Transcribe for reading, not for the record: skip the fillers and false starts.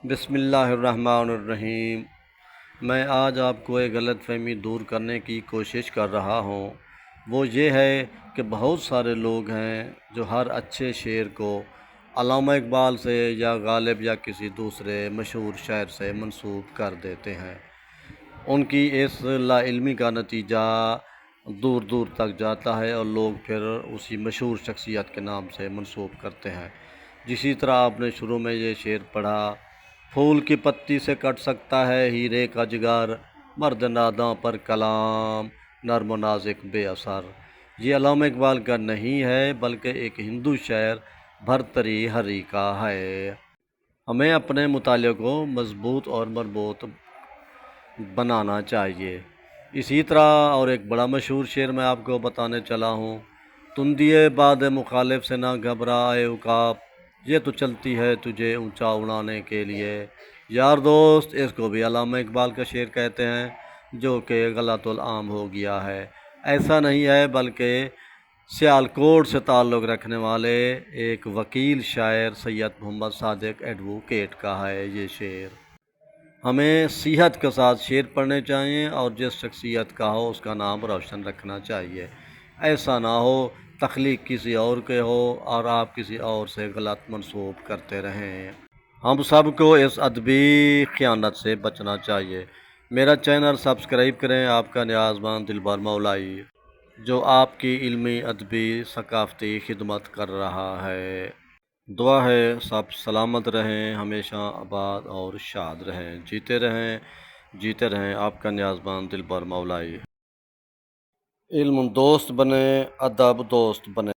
بسم اللہ الرحمن الرحیم۔ میں آج آپ کو ایک غلط فہمی دور کرنے کی کوشش کر رہا ہوں۔ وہ یہ ہے کہ بہت سارے لوگ ہیں جو ہر اچھے شعر کو علامہ اقبال سے یا غالب یا کسی دوسرے مشہور شاعر سے منسوب کر دیتے ہیں۔ ان کی اس لا علمی کا نتیجہ دور دور تک جاتا ہے اور لوگ پھر اسی مشہور شخصیت کے نام سے منسوب کرتے ہیں۔ جسی طرح آپ نے شروع میں یہ شعر پڑھا، پھول کی پتی سے کٹ سکتا ہے ہیرے کا جگر، مرد ناداں پر کلام نرم و نازک بے اثر۔ یہ علامہ اقبال کا نہیں ہے بلکہ ایک ہندو شاعر بھرتری ہری کا ہے۔ ہمیں اپنے مطالعے کو مضبوط اور مربوط بنانا چاہیے۔ اسی طرح اور ایک بڑا مشہور شعر میں آپ کو بتانے چلا ہوں، تندیے باد مخالف سے نہ گھبرائے عقاب، یہ تو چلتی ہے تجھے اونچا اڑانے کے لیے۔ یار دوست، اس کو بھی علامہ اقبال کا شعر کہتے ہیں، جو کہ غلط العام ہو گیا ہے۔ ایسا نہیں ہے، بلکہ سیالکوٹ سے تعلق رکھنے والے ایک وکیل شاعر سید محمد صادق ایڈووکیٹ کا ہے یہ شعر۔ ہمیں صحت کے ساتھ شعر پڑھنے چاہیے اور جس شخصیت کا ہو اس کا نام روشن رکھنا چاہیے۔ ایسا نہ ہو تخلیق کسی اور کے ہو اور آپ کسی اور سے غلط منسوب کرتے رہیں۔ ہم سب کو اس ادبی خیانت سے بچنا چاہیے۔ میرا چینل سبسکرائب کریں۔ آپ کا نیازمند دلبر مولائی، جو آپ کی علمی، ادبی، ثقافتی خدمت کر رہا ہے۔ دعا ہے سب سلامت رہیں، ہمیشہ آباد اور شاد رہیں، جیتے رہیں۔ آپ کا نیازمند دلبر مولائی۔ علم دوست بنے، ادب دوست بنے۔